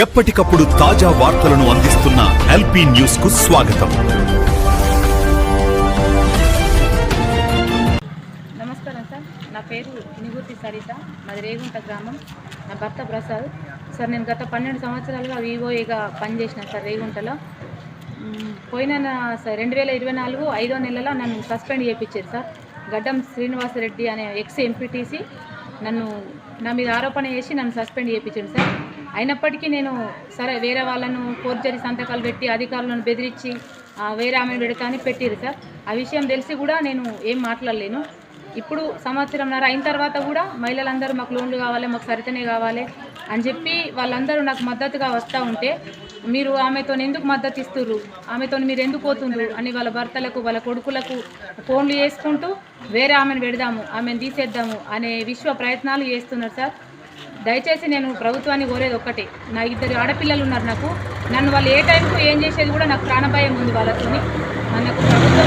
ఎప్పటికప్పుడు తాజా వార్తలను అందిస్తున్న ఎల్పీ న్యూస్ కు స్వాగతం. నమస్కారం సార్, నా పేరు నిగుర్తి సరిత, మాది రేగుంట గ్రామం. నా భర్త ప్రసాద్ సార్. నేను గత 12 సంవత్సరాలుగా వివోఏగా పనిచేసిన సార్ రేగుంటలో. పోయిన 2024 5వ నెలలో నన్ను సస్పెండ్ చేయించారు సార్. గడ్డం శ్రీనివాసరెడ్డి అనే ఎక్స్ ఎంపీటీసీ నా మీద ఆరోపణ చేసి నన్ను సస్పెండ్ చేయించాడు సార్. అయినప్పటికీ నేను సరే వేరే వాళ్ళను ఫోర్జరీ సంతకాలు పెట్టి అధికారులను బెదిరించి వేరే ఆమెను పెడతా అని పెట్టిరు సార్. ఆ విషయం తెలిసి కూడా నేను ఏం మాట్లాడలేను. ఇప్పుడు సంవత్సరంన్నర అయిన తర్వాత కూడా మహిళలందరూ మాకు లోన్లు కావాలి, మాకు సరితనే కావాలి అని చెప్పి వాళ్ళందరూ నాకు మద్దతుగా వస్తూ ఉంటే, మీరు ఆమెతో ఎందుకు మద్దతు ఇస్తుర్రు, ఆమెతో మీరు ఎందుకు పోతుండ్రు అని వాళ్ళ భర్తలకు వాళ్ళ కొడుకులకు ఫోన్లు చేసుకుంటూ వేరే ఆమెను పెడదాము, ఆమెను తీసేద్దాము అనే ప్రయత్నాలు చేస్తున్నారు సార్. దయచేసి నేను ప్రభుత్వాన్ని కోరేది ఒక్కటే, నా 2 ఆడపిల్లలు ఉన్నారు నాకు. నన్ను వాళ్ళు ఏ టైంకు ఏం చేసేది కూడా నాకు ప్రాణభయం ఉంది వాళ్ళతోని. నాకు ప్రభుత్వం